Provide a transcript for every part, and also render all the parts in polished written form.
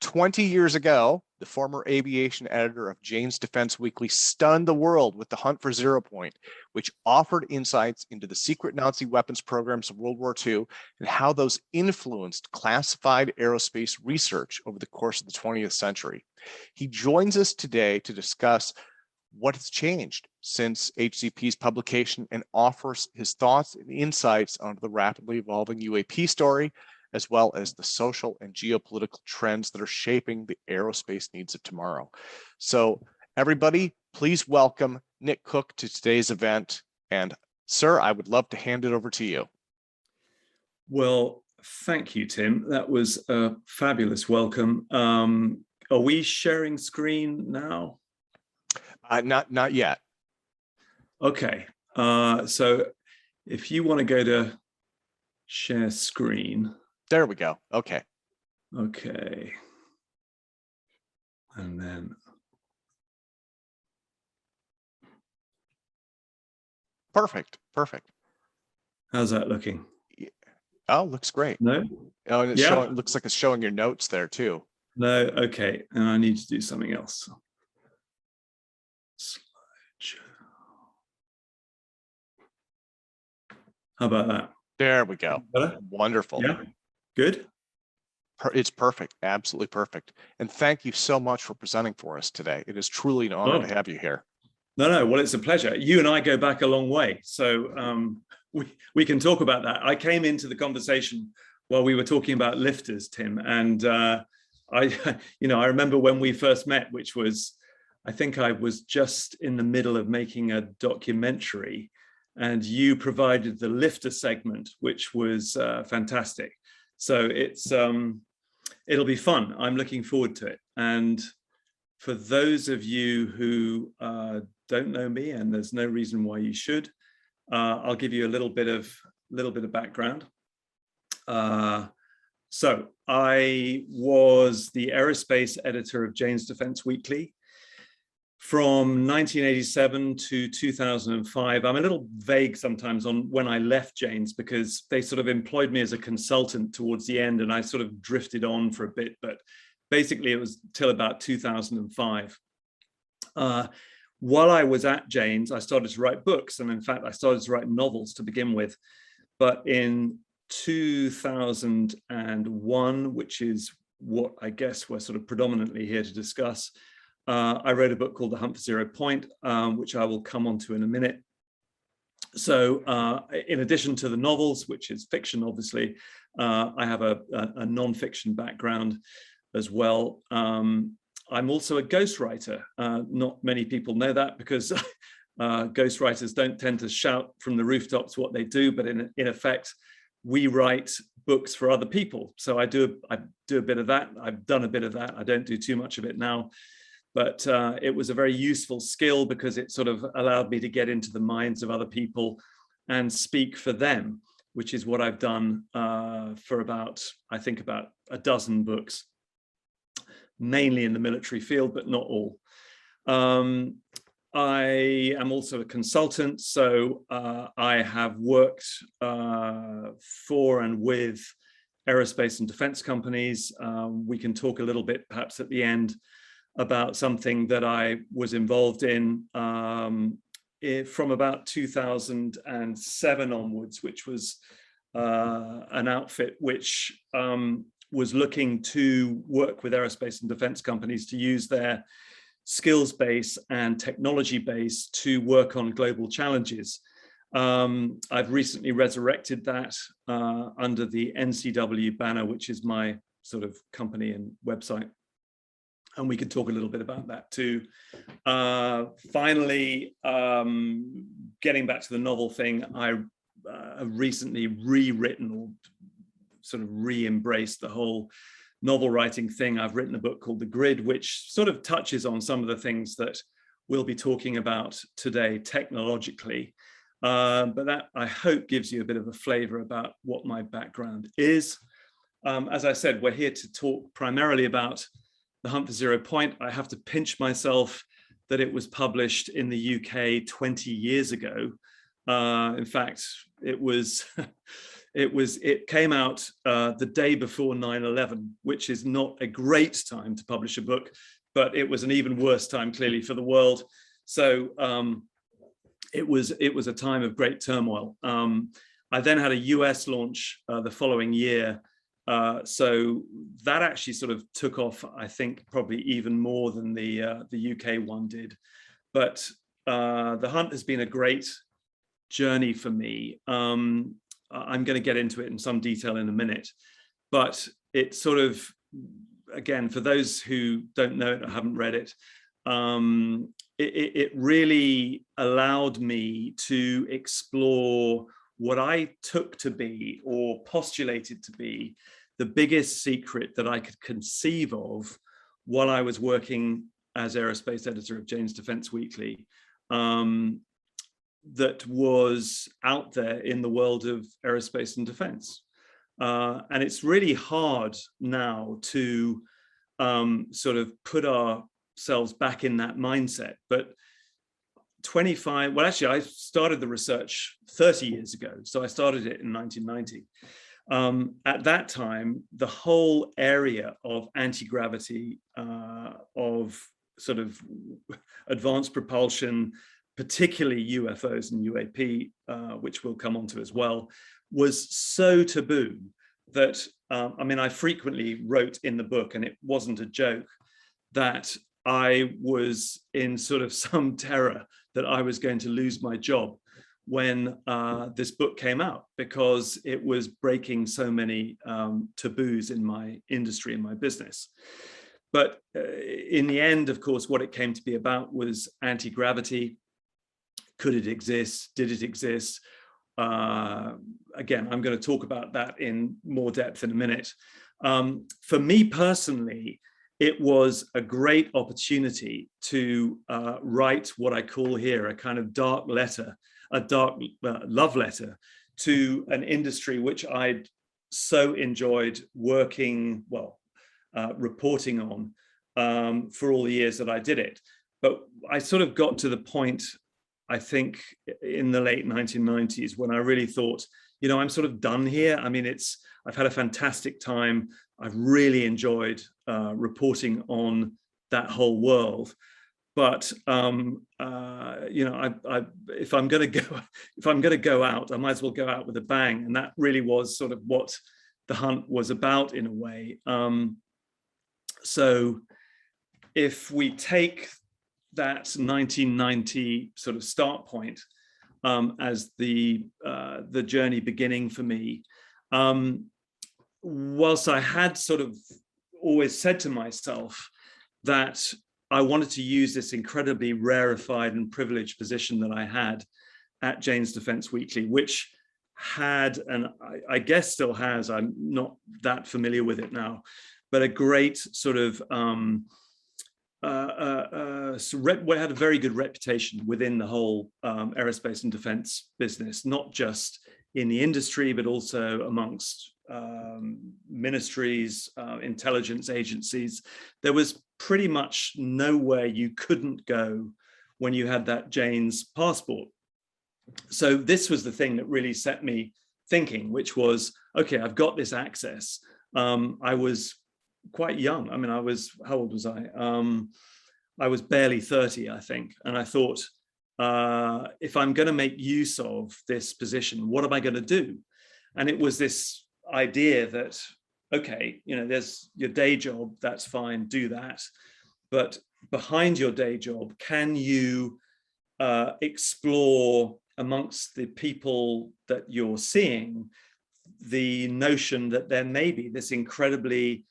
20 years ago, the former aviation editor of Jane's Defense Weekly stunned the world with The Hunt for Zero Point, which offered insights into the secret Nazi weapons programs of World War II and how those influenced classified aerospace research over the course of the 20th century. He joins us today to discuss what has changed since HZP's publication and offers his thoughts and insights on the rapidly evolving UAP story, as well as the social and geopolitical trends that are shaping the aerospace needs of tomorrow. So everybody, please welcome Nick Cook to today's event. And sir, I would love to hand it over to you. Well, thank you, Tim. That was a fabulous welcome. Are we sharing screen now? Not yet. Okay, so if you want to go to share screen. There we go. Okay. Okay. And then. Perfect. Perfect. How's that looking? Oh, looks great. No? Oh, and it's showing, looks like it's showing your notes there too. No, okay. And I need to do something else. Slideshow. How about that? There we go. Better? Wonderful. Yeah. Good. It's perfect. Absolutely perfect. And thank you so much for presenting for us today. It is truly an honor to have you here. No, well, it's a pleasure. You and I go back a long way, so we can talk about that. I came into the conversation while we were talking about lifters, Tim, and I remember when we first met, which was, I think I was just in the middle of making a documentary, and you provided the lifter segment, which was fantastic. So it'll be fun. I'm looking forward to it. And for those of you who don't know me, and there's no reason why you should, I'll give you a little bit of background. So I was the aerospace editor of Jane's Defense Weekly from 1987 to 2005. I'm a little vague sometimes on when I left Jane's because they sort of employed me as a consultant towards the end, and I sort of drifted on for a bit, but basically it was till about 2005. While I was at Jane's, I started to write books, and in fact, I started to write novels to begin with. But in 2001, which is what I guess we're sort of predominantly here to discuss, I wrote a book called The Hunt for Zero Point, which I will come on to in a minute. So in addition to the novels, which is fiction, obviously, I have a non-fiction background as well. I'm also a ghostwriter. Not many people know that because ghostwriters don't tend to shout from the rooftops what they do, but in effect, we write books for other people. So I do a bit of that. I've done a bit of that. I don't do too much of it now. But it was a very useful skill because it sort of allowed me to get into the minds of other people and speak for them, which is what I've done for about, I think, about a dozen books, mainly in the military field, but not all. I am also a consultant, so I have worked for and with aerospace and defense companies. We can talk a little bit, perhaps at the end, about something that I was involved in from about 2007 onwards, which was an outfit which was looking to work with aerospace and defense companies to use their skills base and technology base to work on global challenges. I've recently resurrected that under the NCW banner, which is my sort of company and website. And we can talk a little bit about that too. Finally, getting back to the novel thing, I have recently rewritten or sort of re-embraced the whole novel writing thing. I've written a book called The Grid, which sort of touches on some of the things that we'll be talking about today technologically. But that, I hope, gives you a bit of a flavor about what my background is. As I said, we're here to talk primarily about The Hunt for Zero Point. I have to pinch myself that it was published in the UK 20 years ago. In fact, it was It came out the day before 9/11, which is not a great time to publish a book, but it was an even worse time clearly for the world. So it was a time of great turmoil. I then had a US launch the following year. So that actually sort of took off, I think, probably even more than the UK one did. But The Hunt has been a great journey for me. I'm going to get into it in some detail in a minute, but it sort of, again, for those who don't know it or haven't read it, it really allowed me to explore what I took to be, or postulated to be, the biggest secret that I could conceive of while I was working as aerospace editor of Jane's Defense Weekly, that was out there in the world of aerospace and defense. And it's really hard now to sort of put ourselves back in that mindset. But well, actually, I started the research 30 years ago. So I started it in 1990. At that time, the whole area of anti-gravity, of sort of advanced propulsion, particularly UFOs and UAP, which we'll come on to as well, was so taboo that, I mean, I frequently wrote in the book, and it wasn't a joke, that I was in sort of some terror that I was going to lose my job when this book came out, because it was breaking so many taboos in my industry and my business. But in the end, of course, what it came to be about was anti-gravity. Could it exist? Did it exist? Again, I'm going to talk about that in more depth in a minute. For me personally, it was a great opportunity to write what I call here a kind of dark letter, a dark love letter to an industry which I'd so enjoyed working, well, reporting on for all the years that I did it. But I sort of got to the point, I think, in the late 1990s, when I really thought, you know, I'm sort of done here. I mean, I've had a fantastic time. I've really enjoyed reporting on that whole world. But you know, if I'm going to go out, I might as well go out with a bang. And that really was sort of what The Hunt was about, in a way. So if we take that 1990 sort of start point as the journey beginning for me, whilst I had sort of always said to myself that I wanted to use this incredibly rarefied and privileged position that I had at Jane's Defense Weekly, which had, and I guess still has, I'm not that familiar with it now, but a great sort of we had a very good reputation within the whole aerospace and defense business, not just in the industry, but also amongst ministries, intelligence agencies. There was pretty much nowhere you couldn't go when you had that Jane's passport. So this was the thing that really set me thinking, which was, okay, I've got this access. I was quite young. I mean, how old was I? I was barely 30, I think. And I thought, if I'm going to make use of this position, what am I going to do? And it was this idea that, okay, you know, there's your day job, that's fine, do that. But behind your day job, can you explore amongst the people that you're seeing the notion that there may be this incredibly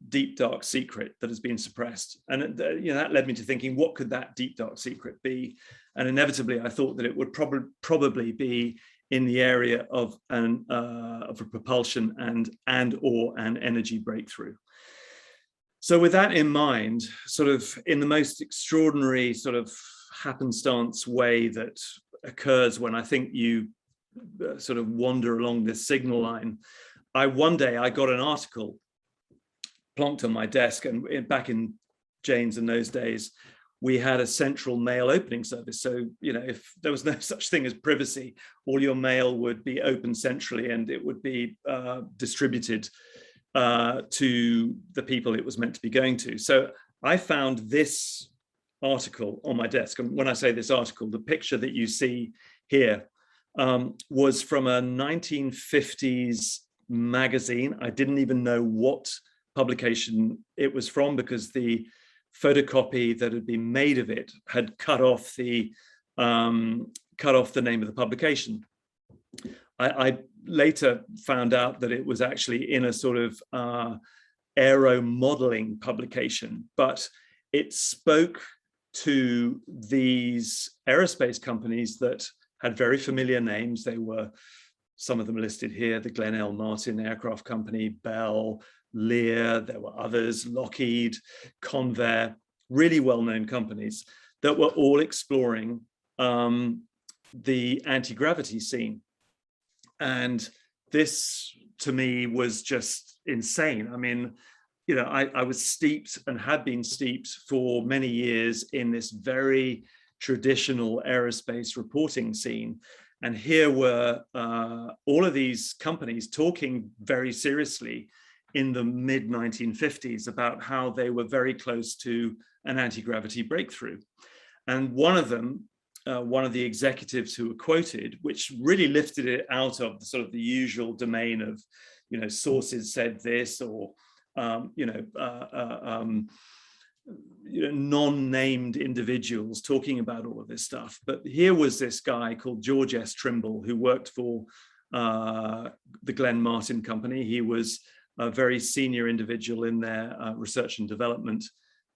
deep, dark secret that has been suppressed? And you know, that led me to thinking, what could that deep, dark secret be? And inevitably, I thought that it would probably be in the area of a propulsion and or an energy breakthrough. So with that in mind, sort of in the most extraordinary sort of happenstance way that occurs when I think you sort of wander along this signal line, one day I got an article plonked on my desk, and back in Jane's in those days, we had a central mail opening service. So, you know, if there was no such thing as privacy, all your mail would be open centrally, and it would be distributed to the people it was meant to be going to. So I found this article on my desk. And when I say this article, the picture that you see here was from a 1950s magazine. I didn't even know what publication it was from, because the photocopy that had been made of it had cut off the name of the publication. I later found out that it was actually in a sort of aero modeling publication, but it spoke to these aerospace companies that had very familiar names. They were, some of them listed here, the Glenn L. Martin Aircraft Company, Bell, Lear, there were others, Lockheed, Convair, really well-known companies that were all exploring the anti-gravity scene. And this, to me, was just insane. I mean, you know, I was steeped and had been steeped for many years in this very traditional aerospace reporting scene. And here were all of these companies talking very seriously in the mid-1950s about how they were very close to an anti-gravity breakthrough. And one of them, one of the executives who were quoted, which really lifted it out of the sort of the usual domain of, you know, sources said this, or non-named individuals talking about all of this stuff. But here was this guy called George S. Trimble, who worked for the Glenn Martin Company. He was a very senior individual in their research and development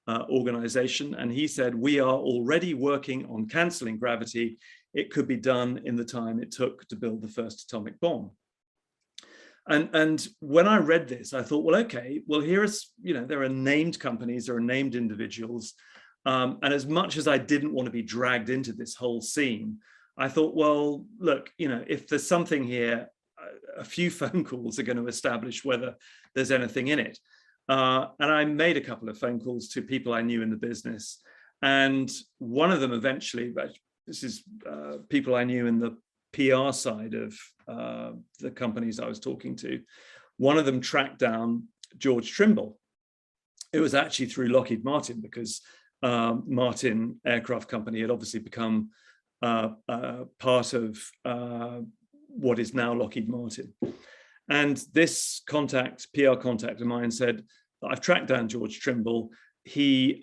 organization. And he said, "We are already working on canceling gravity. It could be done in the time it took to build the first atomic bomb." And when I read this, I thought, well, okay, well, here's, you know, there are named companies, there are named individuals. And as much as I didn't want to be dragged into this whole scene, I thought, well, look, you know, if there's something here, a few phone calls are going to establish whether there's anything in it. And I made a couple of phone calls to people I knew in the business. And one of them eventually, this is people I knew in the PR side of the companies I was talking to, one of them tracked down George Trimble. It was actually through Lockheed Martin, because Martin Aircraft Company had obviously become part of what is now Lockheed Martin. And this contact, PR contact of mine, said, "I've tracked down George Trimble. He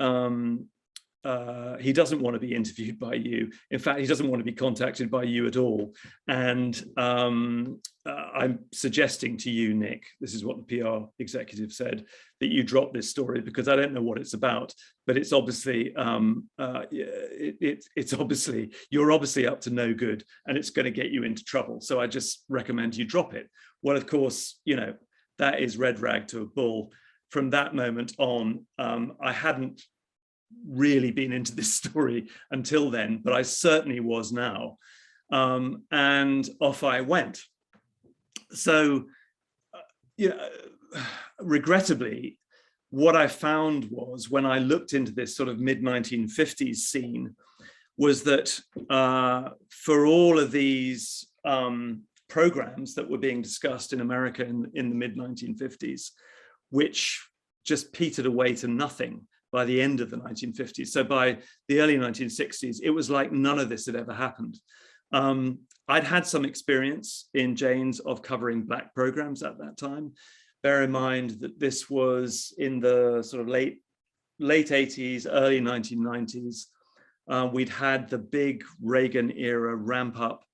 doesn't want to be interviewed by you. In fact, he doesn't want to be contacted by you at all. And I'm suggesting to you, Nick," this is what the PR executive said, "that you drop this story, because I don't know what it's about, but it's obviously, it's obviously, you're obviously up to no good, and it's going to get you into trouble. So I just recommend you drop it." Well, of course, you know, that is red rag to a bull. From that moment on, I hadn't really been into this story until then, but I certainly was now. And off I went. So, you know, regrettably, what I found was, when I looked into this sort of mid-1950s scene, was that for all of these programs that were being discussed in America in the mid-1950s, which just petered away to nothing by the end of the 1950s. So by the early 1960s, it was like none of this had ever happened. I'd had some experience in Jane's of covering black programs at that time. Bear in mind that this was in the sort of late 80s, early 1990s. We'd had the big Reagan era ramp up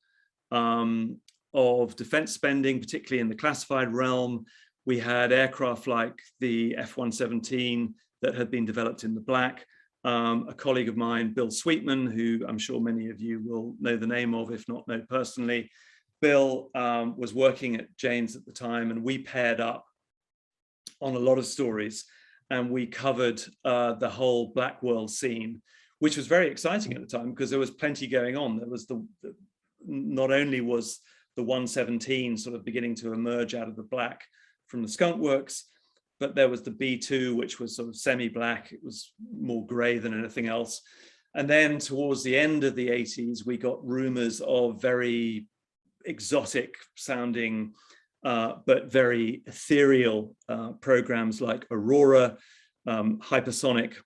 of defense spending, particularly in the classified realm. We had aircraft like the F-117 that had been developed in the black. A colleague of mine, Bill Sweetman, who I'm sure many of you will know the name of, if not know personally. Bill was working at Jane's at the time, and we paired up on a lot of stories, and we covered the whole black world scene, which was very exciting at the time, because there was plenty going on. There was not only was the 117 sort of beginning to emerge out of the black from the skunk works, but there was the B2, which was sort of semi-black. It was more gray than anything else. And then towards the end of the 80s, we got rumors of very exotic sounding, but very ethereal programs like Aurora, hypersonic,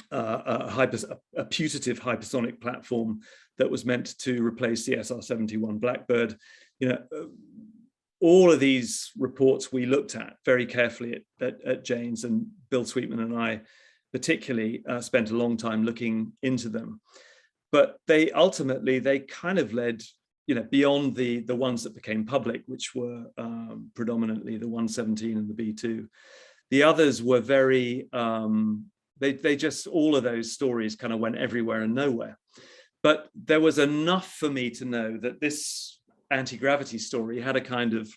a putative hypersonic platform that was meant to replace the SR-71 Blackbird. All of these reports we looked at very carefully at Janes, and Bill Sweetman and I particularly spent a long time looking into them. But they ultimately kind of led, beyond the ones that became public, which were predominantly the 117 and the B2. The others were very, they just, all of those stories kind of went everywhere and nowhere. But there was enough for me to know that this anti-gravity story had a kind of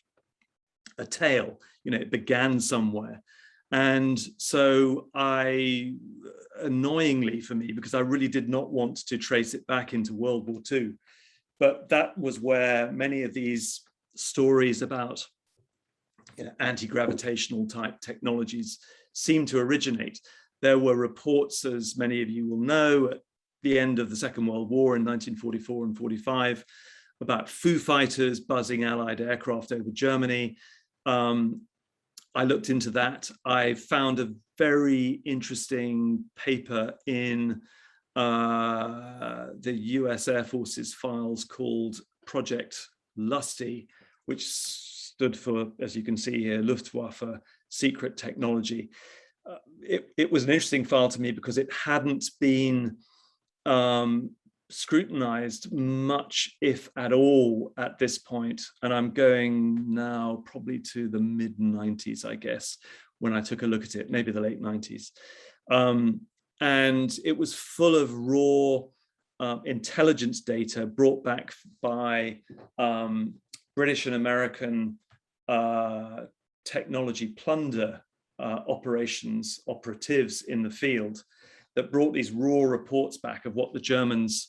a tail, it began somewhere. And so annoyingly for me, because I really did not want to trace it back into World War II, but that was where many of these stories about anti-gravitational type technologies seem to originate. There were reports, as many of you will know, at the end of the Second World War in 1944 and 45, about Foo Fighters buzzing Allied aircraft over Germany. I looked into that. I found a very interesting paper in the US Air Force's files called Project Lusty, which stood for, as you can see here, Luftwaffe Secret Technology. It was an interesting file to me because it hadn't been scrutinized much, if at all, at this point. And I'm going now probably to the mid-90s, I guess, when I took a look at it, maybe the late 90s. And it was full of raw intelligence data brought back by British and American technology plunder operatives in the field that brought these raw reports back of what the Germans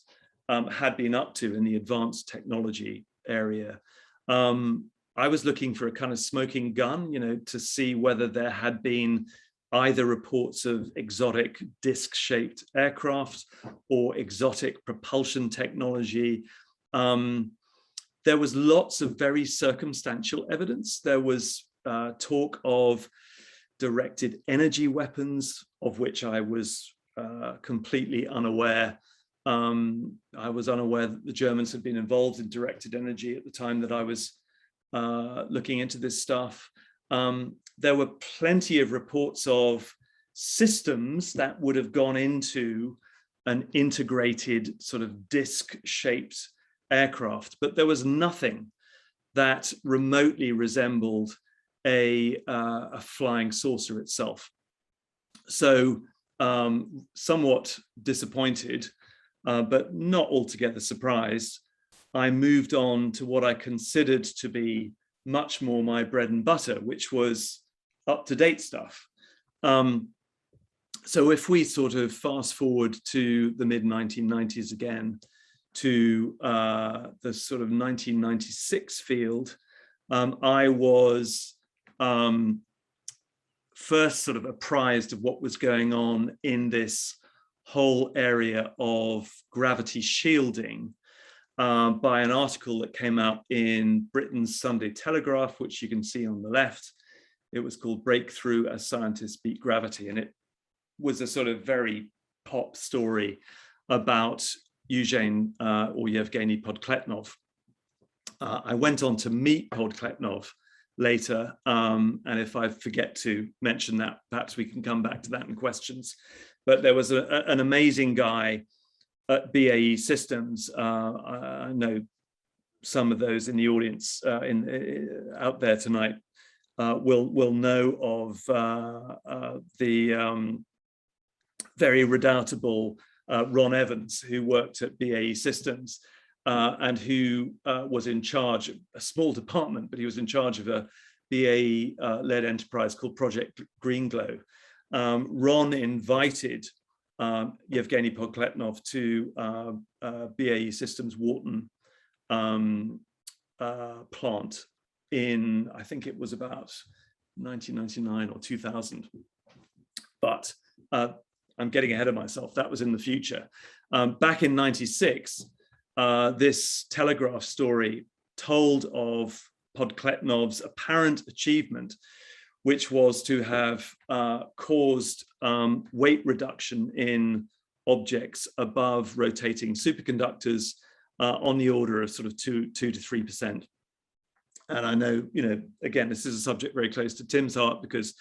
had been up to in the advanced technology area. I was looking for a kind of smoking gun, to see whether there had been either reports of exotic disc-shaped aircraft or exotic propulsion technology. There was lots of very circumstantial evidence. There was talk of directed energy weapons, of which I was completely unaware. I was unaware that the Germans had been involved in directed energy at the time that I was looking into this stuff. There were plenty of reports of systems that would have gone into an integrated sort of disc-shaped aircraft, but there was nothing that remotely resembled a flying saucer itself. So somewhat disappointed, but not altogether surprised, I moved on to what I considered to be much more my bread and butter, which was up-to-date stuff. So if we sort of fast forward to the mid-1990s again, to the sort of 1996 field, I was first sort of apprised of what was going on in this whole area of gravity shielding by an article that came out in Britain's Sunday Telegraph, which you can see on the left. It was called "Breakthrough as Scientists Beat Gravity," and it was a sort of very pop story about Yevgeny Podkletnov. I went on to meet Podkletnov later, and if I forget to mention that, perhaps we can come back to that in questions. But there was an amazing guy at BAE Systems. I know some of those in the audience out there tonight will know of the very redoubtable Ron Evans, who worked at BAE Systems and who was in charge of a small department, but he was in charge of a BAE-led enterprise called Project Greenglow. Ron invited Yevgeny Podkletnov to BAE Systems Wharton plant in, I think it was about 1999 or 2000. But I'm getting ahead of myself. That was in the future. Back in 96, this Telegraph story told of Podkletnov's apparent achievement, which was to have caused weight reduction in objects above rotating superconductors on the order of sort of 2 to 3%. And I know, again, this is a subject very close to Tim's heart, because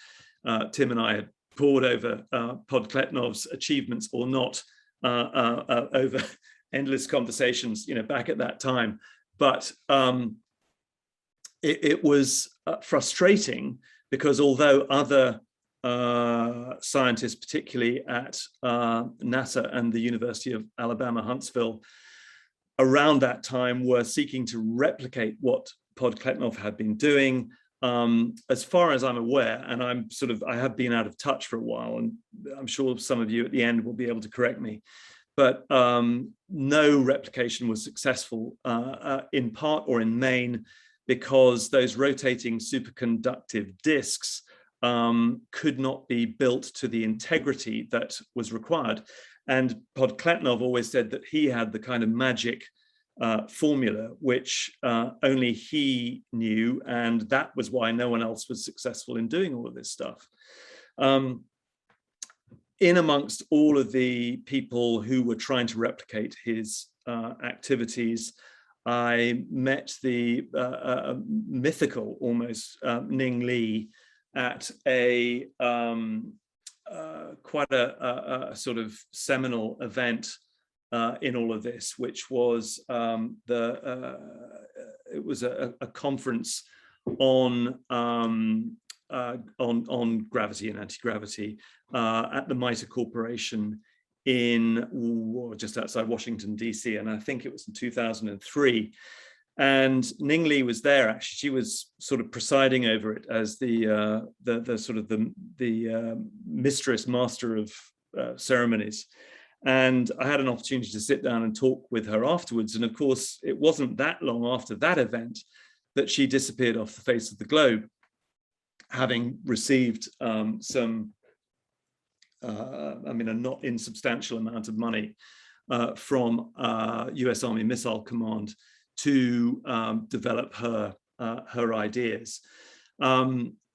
Tim and I had pored over Podkletnov's achievements or not over endless conversations, back at that time. But it was frustrating, because although other scientists, particularly at NASA and the University of Alabama, Huntsville, around that time were seeking to replicate what Podkletnov had been doing, as far as I'm aware, and I have been out of touch for a while, and I'm sure some of you at the end will be able to correct me, but no replication was successful, in part or in main, because those rotating superconductive disks could not be built to the integrity that was required. And Podkletnov always said that he had the kind of magic formula, which only he knew, and that was why no one else was successful in doing all of this stuff. In amongst all of the people who were trying to replicate his activities, I met the mythical, almost, Ning Li at a quite a sort of seminal event in all of this, which was it was a conference on gravity and anti-gravity at the MITRE Corporation in just outside Washington, DC, and I think it was in 2003. And Ning Li was there. Actually, she was sort of presiding over it as the sort of the mistress, master of ceremonies. And I had an opportunity to sit down and talk with her afterwards. And of course, it wasn't that long after that event that she disappeared off the face of the globe, having received some, a not insubstantial amount of money from US Army Missile Command to develop her ideas.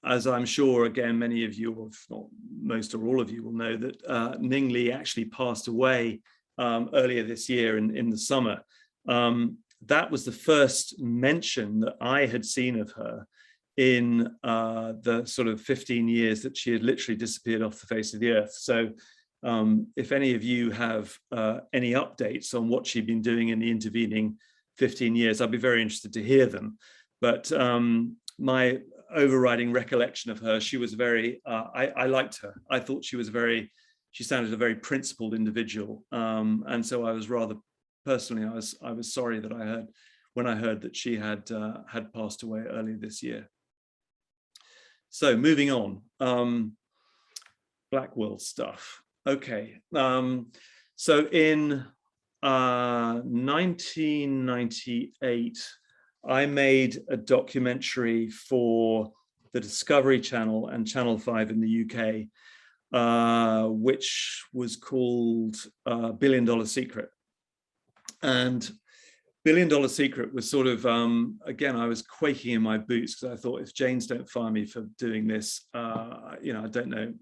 As I'm sure, again, many of you, or if not most or all of you, will know that Ning Li actually passed away earlier this year in the summer. That was the first mention that I had seen of her in the sort of 15 years that she had literally disappeared off the face of the earth. So if any of you have any updates on what she'd been doing in the intervening 15 years, I'd be very interested to hear them. But my overriding recollection of her, she was very, I liked her. I thought she sounded a very principled individual. And so I was rather, personally, I was sorry that when I heard that she had passed away earlier this year. So moving on, Blackwell stuff. Okay, so in 1998, I made a documentary for the Discovery Channel and Channel 5 in the UK, which was called $1 Billion Secret. And $1 Billion Secret was sort of, again, I was quaking in my boots, because I thought, if Janes don't fire me for doing this, I don't know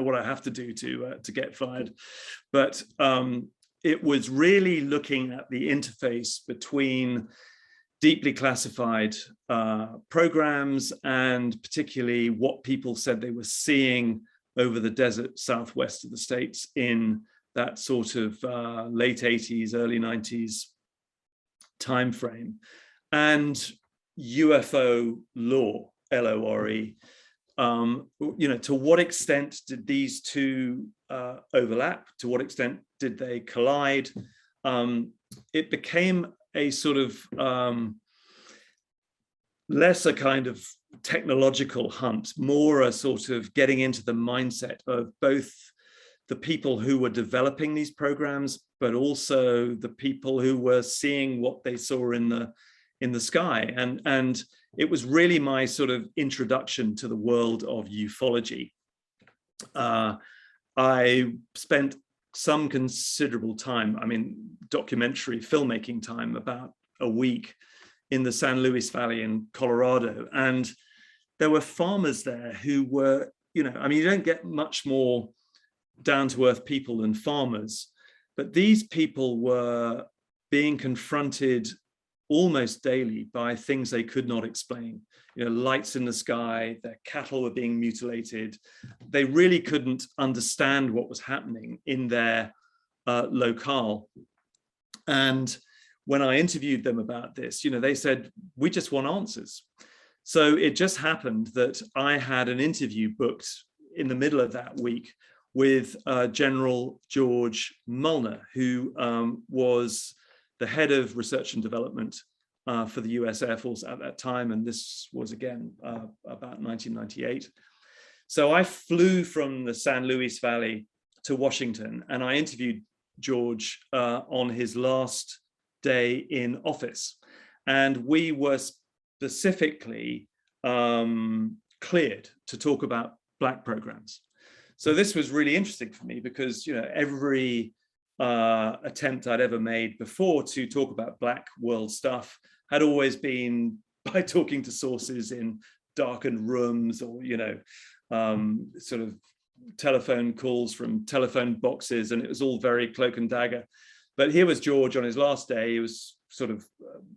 what I have to do to get fired. But it was really looking at the interface between deeply classified programs, and particularly what people said they were seeing over the desert southwest of the States in that sort of late 80s, early 90s timeframe, and UFO lore, LORE. To what extent did these two overlap? To what extent did they collide? It became a sort of less a kind of technological hunt, more a sort of getting into the mindset of both the people who were developing these programs, but also the people who were seeing what they saw in the sky. And it was really my sort of introduction to the world of ufology. I spent some considerable time, I mean, documentary filmmaking time, about a week in the San Luis Valley in Colorado. And there were farmers there who were, you know, I mean, you don't get much more down-to-earth people than farmers, but these people were being confronted almost daily by things they could not explain. You know, lights in the sky, their cattle were being mutilated. They really couldn't understand what was happening in their locale. And when I interviewed them about this, you know, they said, we just want answers. So it just happened that I had an interview booked in the middle of that week with General George Mullner, who was the head of research and development for the US Air Force at that time. And this was, again, about 1998. So I flew from the San Luis Valley to Washington, and I interviewed George on his last day in office. And we were specifically cleared to talk about Black programs. So this was really interesting for me because, you know, every attempt I'd ever made before to talk about Black world stuff had always been by talking to sources in darkened rooms, or, you know, sort of telephone calls from telephone boxes, and it was all very cloak and dagger. But here was George on his last day. He was sort of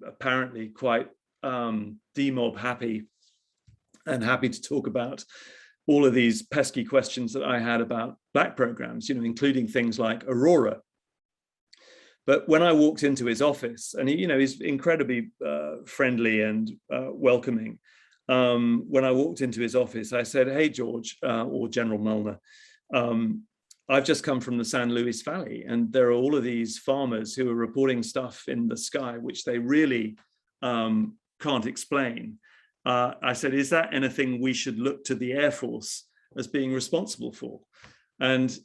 apparently quite demob happy, and happy to talk about all of these pesky questions that I had about Black programs, you know, including things like Aurora. But when I walked into his office, and he, you know, he's incredibly friendly and welcoming. When I walked into his office, I said, "Hey, George," or General Mullner, "I've just come from the San Luis Valley, and there are all of these farmers who are reporting stuff in the sky which they really can't explain." I said, "Is that anything we should look to the Air Force as being responsible for?" And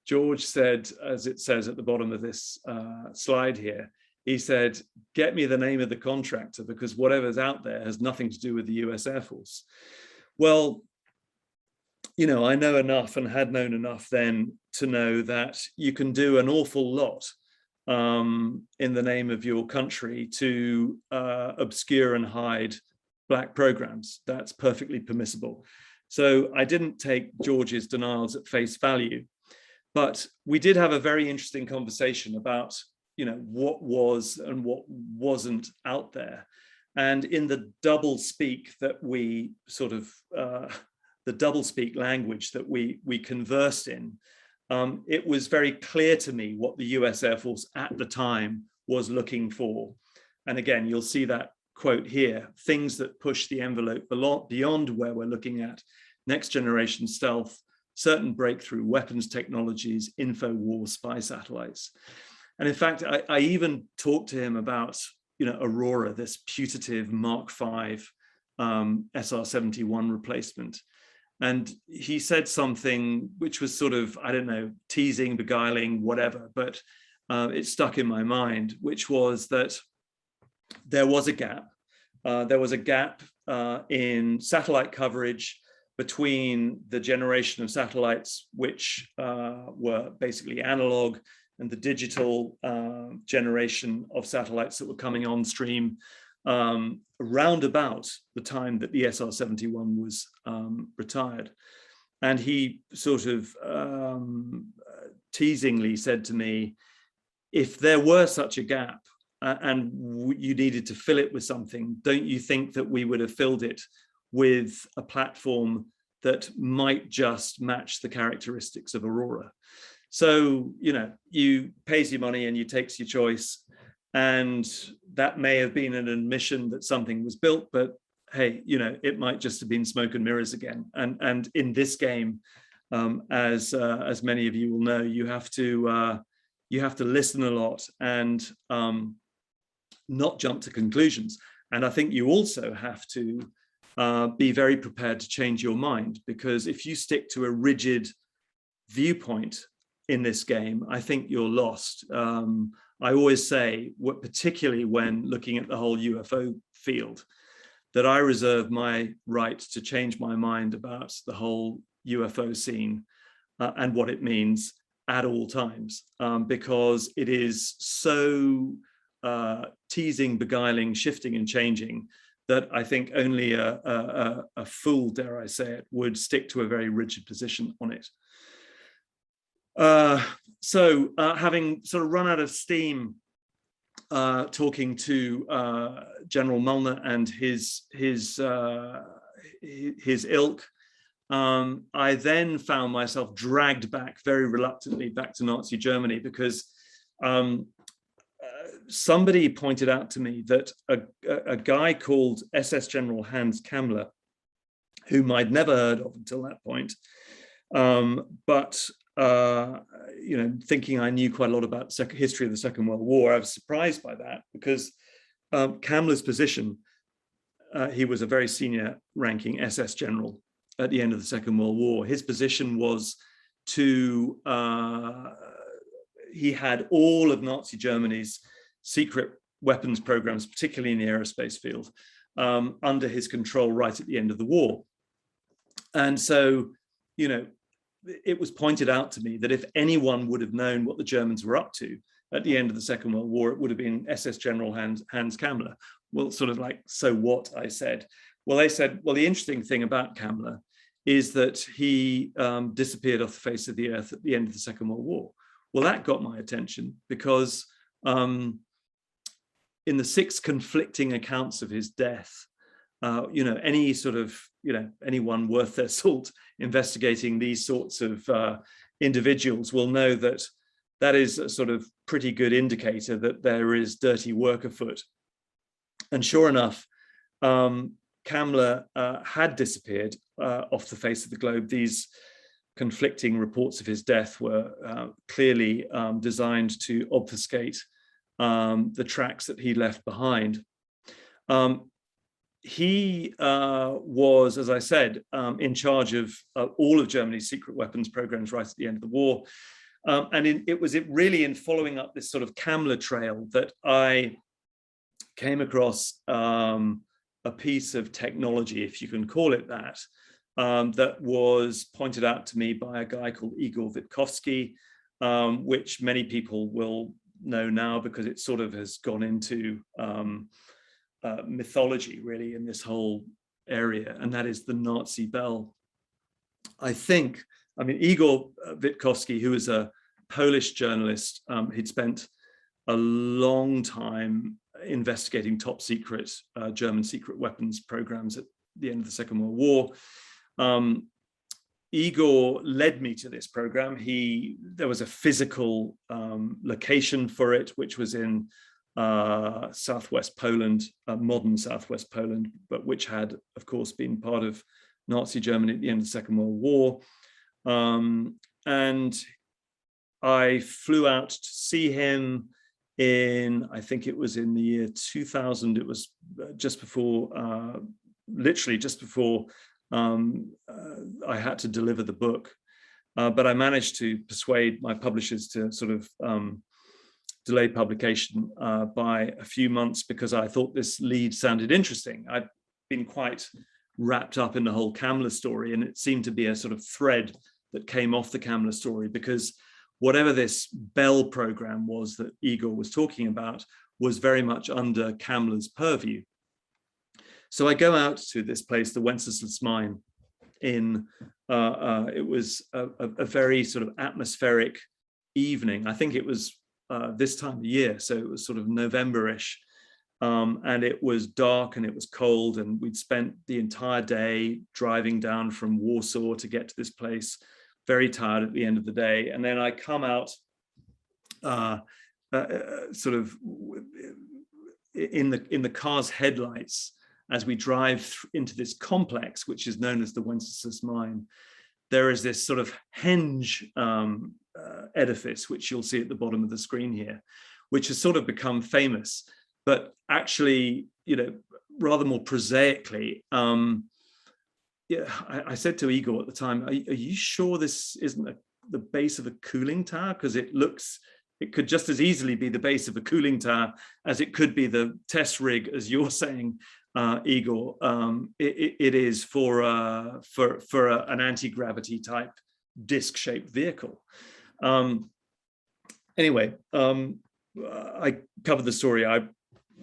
George said, as it says at the bottom of this slide here, he said, "Get me the name of the contractor, because whatever's out there has nothing to do with the US Air Force." Well, you know, I know enough, and had known enough then, to know that you can do an awful lot in the name of your country to obscure and hide Black programs. That's perfectly permissible. So I didn't take George's denials at face value, but we did have a very interesting conversation about, you know, what was and what wasn't out there. And in the double speak that we sort of, the double speak language that we conversed in, it was very clear to me what the US Air Force at the time was looking for. And again, you'll see that quote here: things that push the envelope beyond where we're looking at next generation stealth, certain breakthrough weapons technologies, info war spy satellites. And in fact, I even talked to him about, you know, Aurora, this putative Mark V SR-71 replacement. And he said something which was sort of, I don't know, teasing, beguiling, whatever, but it stuck in my mind, which was that there was a gap. There was a gap in satellite coverage between the generation of satellites which were basically analog, and the digital generation of satellites that were coming on stream around about the time that the SR-71 was retired. And he sort of teasingly said to me, if there were such a gap and you needed to fill it with something, don't you think that we would have filled it with a platform that might just match the characteristics of Aurora? So, you know, you pays your money and you takes your choice. And that may have been an admission that something was built, but hey, you know, it might just have been smoke and mirrors again. And in this game, as many of you will know, you have to listen a lot and not jump to conclusions. And I think you also have to be very prepared to change your mind, because if you stick to a rigid viewpoint in this game, I think you're lost. I always say, particularly when looking at the whole UFO field, that I reserve my right to change my mind about the whole UFO scene and what it means at all times, because it is so teasing, beguiling, shifting and changing that I think only a fool, dare I say it, would stick to a very rigid position on it. So having sort of run out of steam talking to General Mulner and his ilk, I then found myself dragged back very reluctantly back to Nazi Germany, because somebody pointed out to me that a guy called SS General Hans Kammler, whom I'd never heard of until that point, but you know, thinking I knew quite a lot about history of the Second World War, I was surprised by that, because Kammler's position, he was a very senior ranking SS general at the end of the Second World War. His position was to, he had all of Nazi Germany's secret weapons programs, particularly in the aerospace field, under his control right at the end of the war. And so, you know, it was pointed out to me that if anyone would have known what the Germans were up to at the end of the Second World War, it would have been SS General Hans Kammler. Well, sort of like, so what, I said. Well, they said, well, the interesting thing about Kammler is that he disappeared off the face of the earth at the end of the Second World War. Well, that got my attention, because in the 6 conflicting accounts of his death, you know, any sort of, you know, anyone worth their salt investigating these sorts of individuals will know that that is a sort of pretty good indicator that there is dirty work afoot. And sure enough, Kammler had disappeared off the face of the globe. These conflicting reports of his death were clearly designed to obfuscate the tracks that he left behind. He was, as I said, in charge of all of Germany's secret weapons programs right at the end of the war. And it was really in following up this sort of Kammler trail that I came across a piece of technology, if you can call it that, that was pointed out to me by a guy called Igor Witkowski, which many people will know now because it sort of has gone into mythology really in this whole area, and that is the Nazi bell. I think, I mean, Igor Witkowski, who is a Polish journalist, he'd spent a long time investigating top secret German secret weapons programs at the end of the Second World War. Igor led me to this program. There was a physical location for it, which was in southwest Poland, modern southwest Poland, but which had, of course, been part of Nazi Germany at the end of the Second World War. And I flew out to see him in, I think it was in the year 2000. It was just before, literally just before I had to deliver the book. But I managed to persuade my publishers to sort of delay publication by a few months, because I thought this lead sounded interesting. I'd been quite wrapped up in the whole Kammler story, and it seemed to be a sort of thread that came off the Kammler story, because whatever this Bell program was that Igor was talking about was very much under Kammler's purview. So I go out to this place, the Wenceslas mine, in, it was a very sort of atmospheric evening. I think it was this time of year, so it was sort of November-ish, and it was dark and it was cold, and we'd spent the entire day driving down from Warsaw to get to this place, very tired at the end of the day. And then I come out sort of in the car's headlights as we drive into this complex, which is known as the Wenceslas mine. There is this sort of henge edifice, which you'll see at the bottom of the screen here, which has sort of become famous, but actually, you know, rather more prosaically, yeah, I said to Igor at the time, are you sure this isn't the base of a cooling tower? Because it could just as easily be the base of a cooling tower as it could be the test rig, as you're saying, Igor, it is for an anti-gravity type disc-shaped vehicle. Anyway, I covered the story. I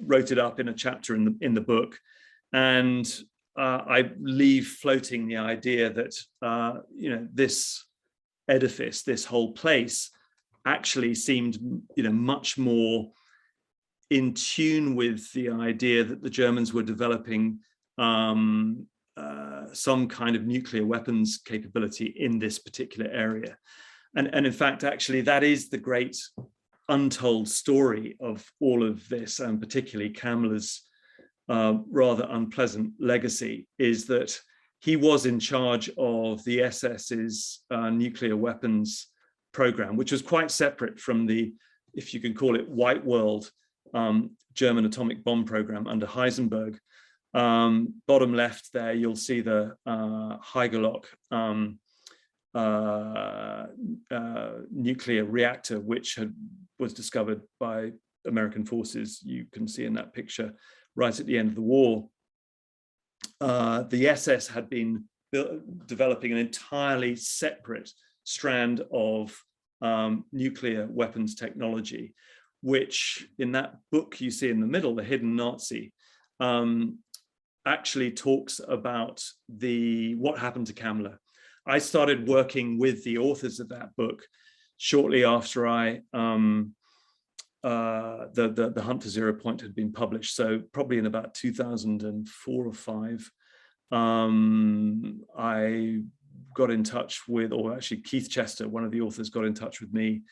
wrote it up in a chapter in the book, and I leave floating the idea that this edifice, this whole place, actually seemed much more in tune with the idea that the Germans were developing some kind of nuclear weapons capability in this particular area. And in fact, actually, that is the great untold story of all of this, and particularly Kammler's rather unpleasant legacy, is that he was in charge of the SS's nuclear weapons program, which was quite separate from the, if you can call it, white world German atomic bomb program under Heisenberg. Bottom left there, you'll see the Haigerloch nuclear reactor, which was discovered by American forces. You can see in that picture right at the end of the war. The SS had been developing an entirely separate strand of nuclear weapons technology, which in that book you see in the middle, The Hidden Nazi, actually talks about what happened to Kammler. I started working with the authors of that book shortly after the Hunt for Zero Point had been published. So probably in about 2004 or 5, I got in touch with, or actually Keith Chester, one of the authors, got in touch with me,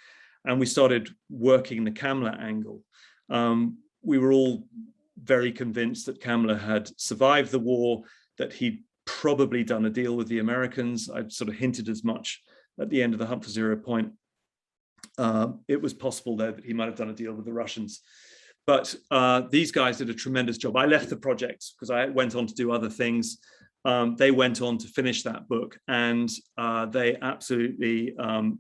and we started working the Kammler angle. We were all very convinced that Kammler had survived the war, that he'd probably done a deal with the Americans. I'd sort of hinted as much at the end of the Hunt for Zero Point. It was possible though that he might have done a deal with the Russians. But these guys did a tremendous job. I left the project because I went on to do other things. They went on to finish that book, and they absolutely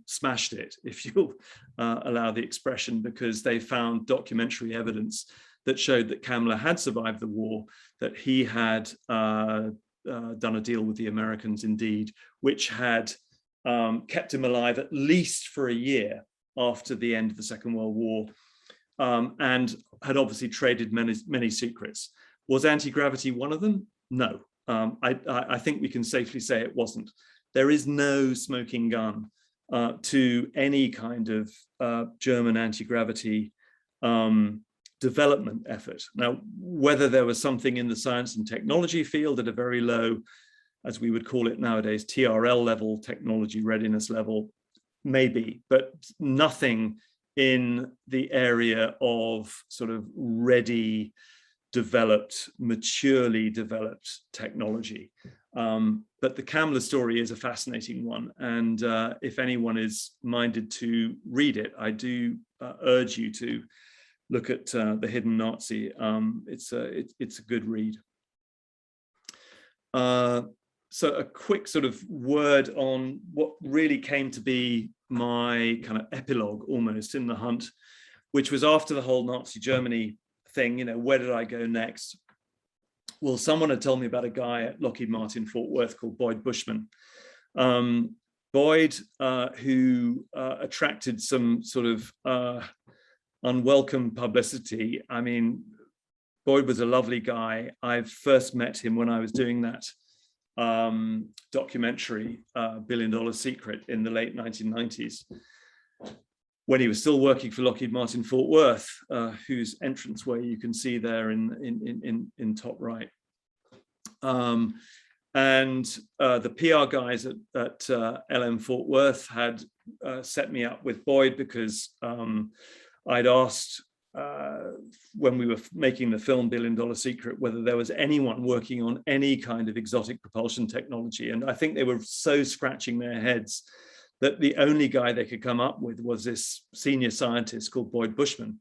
smashed it, if you'll allow the expression, because they found documentary evidence that showed that Kammler had survived the war, that he had done a deal with the Americans indeed, which had kept him alive at least for a year after the end of the Second World War, and had obviously traded many secrets. Was anti-gravity one of them? No. I think we can safely say it wasn't. There is no smoking gun to any kind of German anti-gravity development effort. Now, whether there was something in the science and technology field at a very low, as we would call it nowadays, TRL level, technology readiness level, maybe, but nothing in the area of sort of ready, developed, maturely developed technology. But the Kammler story is a fascinating one. And if anyone is minded to read it, I do urge you to look at The Hidden Nazi. It's a good read. So a quick sort of word on what really came to be my kind of epilogue almost in the hunt, which was after the whole Nazi Germany thing, where did I go next? Well, someone had told me about a guy at Lockheed Martin, Fort Worth, called Boyd Bushman. Boyd, who attracted some sort of unwelcome publicity. I mean, Boyd was a lovely guy. I first met him when I was doing that documentary, $1 Billion Secret, in the late 1990s, when he was still working for Lockheed Martin Fort Worth, whose entranceway you can see there in top right. And the PR guys at LM Fort Worth had set me up with Boyd because I'd asked when we were making the film $1 Billion Secret whether there was anyone working on any kind of exotic propulsion technology. And I think they were so scratching their heads that the only guy they could come up with was this senior scientist called Boyd Bushman.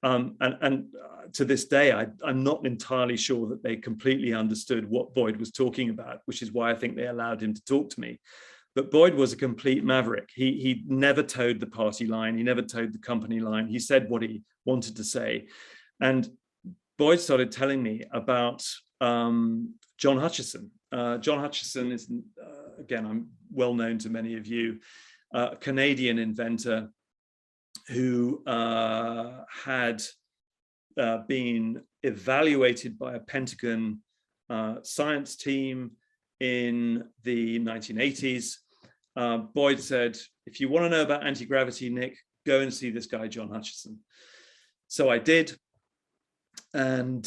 And to this day, I'm not entirely sure that they completely understood what Boyd was talking about, which is why I think they allowed him to talk to me. But Boyd was a complete maverick. He never towed the party line. He never towed the company line. He said what he wanted to say. And Boyd started telling me about John Hutchison. John Hutchison is, again, I'm well known to many of you, a Canadian inventor who had been evaluated by a Pentagon science team in the 1980s. Boyd said, if you want to know about anti-gravity, Nick, go and see this guy, John Hutchison. So I did. And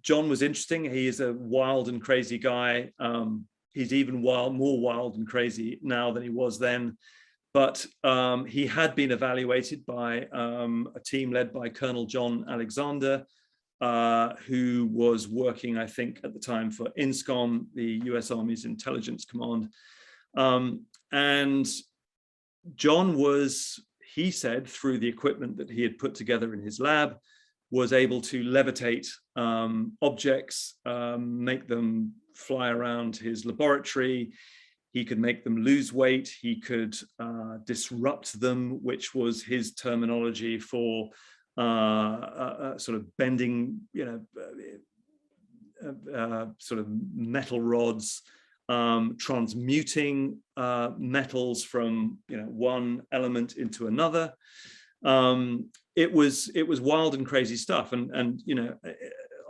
John was interesting. He is a wild and crazy guy. He's even more wild and crazy now than he was then. But he had been evaluated by a team led by Colonel John Alexander, who was working, I think, at the time for INSCOM, the US Army's intelligence command. And John was, he said, through the equipment that he had put together in his lab, was able to levitate objects, make them fly around his laboratory. He could make them lose weight. He could disrupt them, which was his terminology for sort of bending, sort of metal rods, transmuting metals from one element into another. It was wild and crazy stuff, and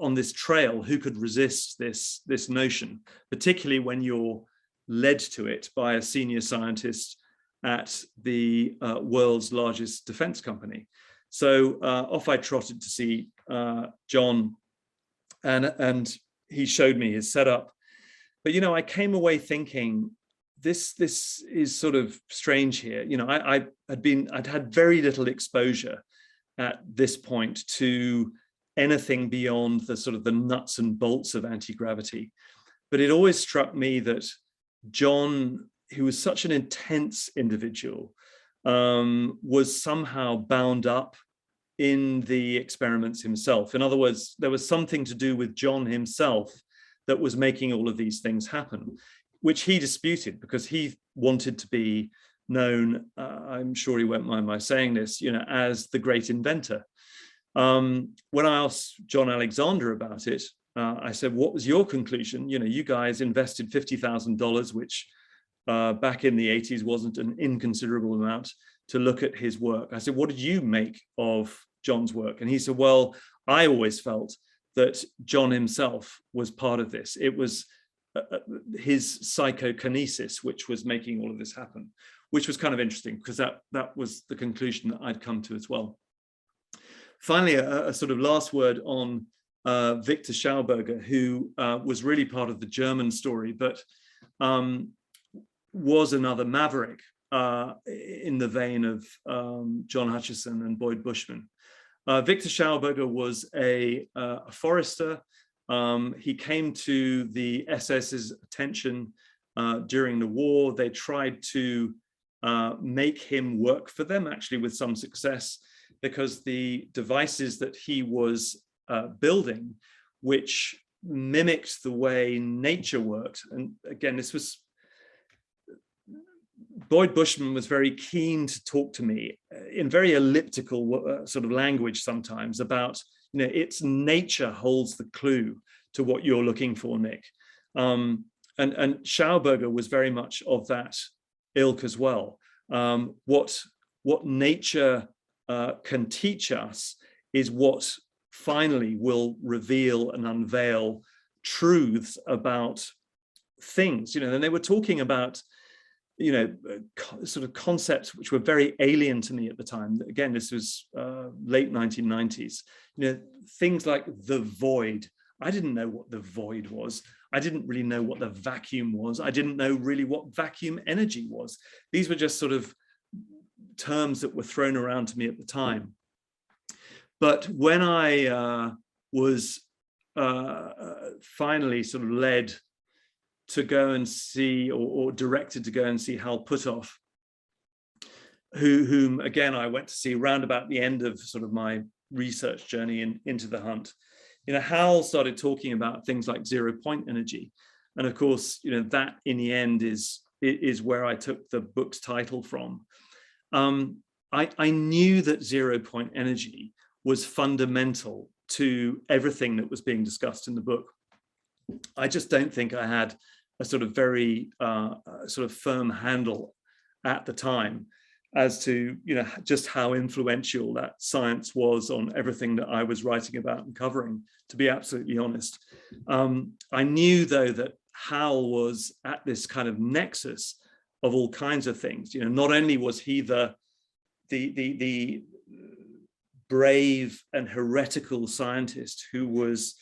on this trail, who could resist this notion, particularly when you're led to it by a senior scientist at the world's largest defense company. So off I trotted to see John, and he showed me his setup. But I came away thinking, this is sort of strange here. I'd had very little exposure at this point to anything beyond the sort of the nuts and bolts of anti-gravity. But it always struck me that John, who was such an intense individual, was somehow bound up in the experiments himself. In other words, there was something to do with John himself that was making all of these things happen, which he disputed because he wanted to be known, I'm sure he won't mind my saying this, as the great inventor. When I asked John Alexander about it, I said, what was your conclusion? You guys invested $50,000, which back in the 80s wasn't an inconsiderable amount, to look at his work. I said, what did you make of John's work? And he said, well, I always felt that John himself was part of this. It was his psychokinesis which was making all of this happen, which was kind of interesting because that was the conclusion that I'd come to as well. Finally, a sort of last word on Victor Schauberger, who was really part of the German story, but was another maverick in the vein of John Hutchison and Boyd Bushman. Victor Schauberger was a forester. He came to the SS's attention during the war. They tried to make him work for them, actually with some success, because the devices that he was building, which mimicked the way nature worked. And again, this was, Boyd Bushman was very keen to talk to me in very elliptical sort of language sometimes about, it's nature holds the clue to what you're looking for, Nick. And Schauberger was very much of that ilk as well. What nature can teach us is what finally will reveal and unveil truths about things. And they were talking about, sort of concepts which were very alien to me at the time. Again, this was late 1990s. Things like the void. I didn't know what the void was. I didn't really know what the vacuum was. I didn't know really what vacuum energy was. These were just sort of terms that were thrown around to me at the time. But when I was finally sort of led to go and see, or directed to go and see Hal Puthoff, whom again I went to see round about the end of sort of my research journey into the hunt. Hal started talking about things like zero point energy, and of course, that in the end is where I took the book's title from. I knew that zero point energy was fundamental to everything that was being discussed in the book. I just don't think I had a sort of very sort of firm handle at the time as to, you know, just how influential that science was on everything that I was writing about and covering, to be absolutely honest. I knew, though, that Hal was at this kind of nexus of all kinds of things. You know, not only was he the brave and heretical scientist who was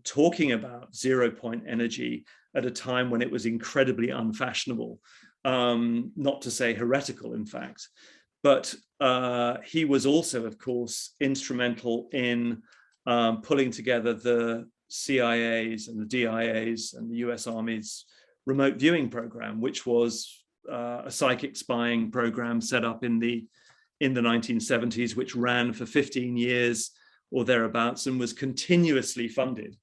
talking about 0 point energy at a time when it was incredibly unfashionable, not to say heretical, in fact, but he was also, of course, instrumental in pulling together the CIA's and the DIA's and the US Army's remote viewing program, which was a psychic spying program set up in the 1970s, which ran for 15 years or thereabouts and was continuously funded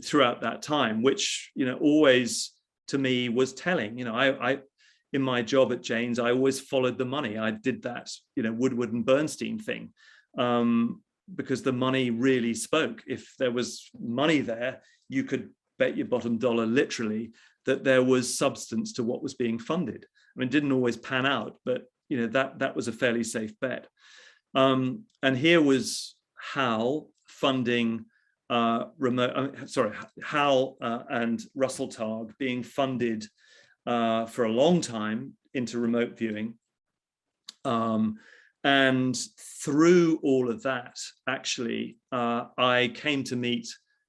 throughout that time, which, you know, always to me was telling. You know, I in my job at Jane's, I always followed the money. I did that, you know, Woodward and Bernstein thing, because the money really spoke. If there was money there, you could bet your bottom dollar, literally, that there was substance to what was being funded. I mean, it didn't always pan out, but you know, that was a fairly safe bet. And here was Hal funding Hal and Russell Targ being funded for a long time into remote viewing. And through all of that, actually, I came to meet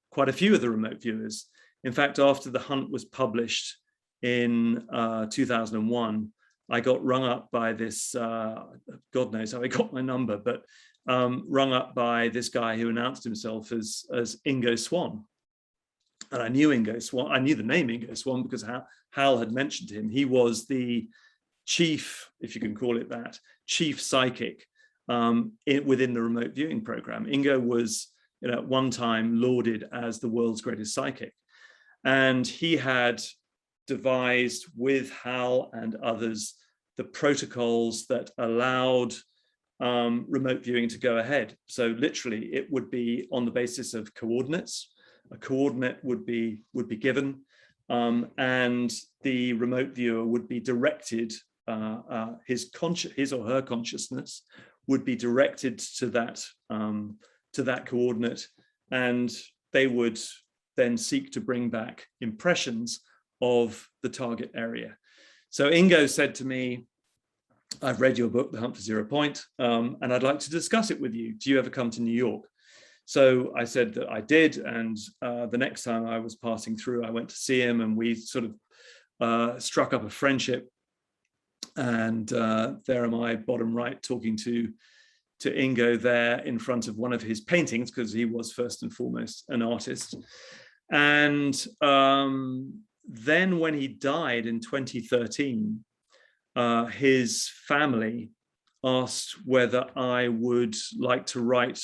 quite a few of the remote viewers. In fact, after The Hunt was published in 2001, I got rung up by this, God knows how I got my number, but rung up by this guy who announced himself as Ingo Swann. And I knew Ingo Swann. I knew the name Ingo Swann because Hal had mentioned him. He was the chief, if you can call it that, chief psychic within the remote viewing program. Ingo was, you know, at one time lauded as the world's greatest psychic. And he had devised with Hal and others the protocols that allowed remote viewing to go ahead. So literally it would be on the basis of coordinates. A coordinate would be given, and the remote viewer would be directed, his or her consciousness would be directed to that coordinate, and they would then seek to bring back impressions of the target area. So Ingo said to me, I've read your book, The Hunt for 0 Point, and I'd like to discuss it with you. Do you ever come to New York? So I said that I did, and the next time I was passing through, I went to see him, and we sort of struck up a friendship. And there am I, bottom right, talking to Ingo there in front of one of his paintings, because he was first and foremost an artist. And then when he died in 2013, his family asked whether I would like to write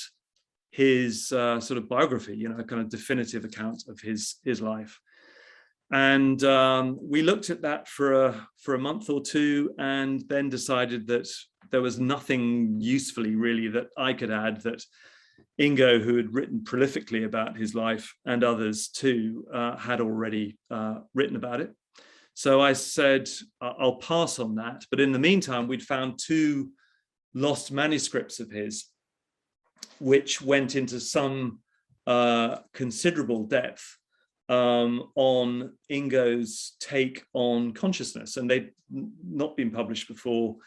his sort of biography, you know, a kind of definitive account of his life. And we looked at that for a month or two, and then decided that there was nothing usefully really that I could add, that Ingo, who had written prolifically about his life, and others too, had already written about it. So I said, I'll pass on that. But in the meantime, we'd found 2 lost manuscripts of his, which went into some considerable depth on Ingo's take on consciousness, and they'd not been published before.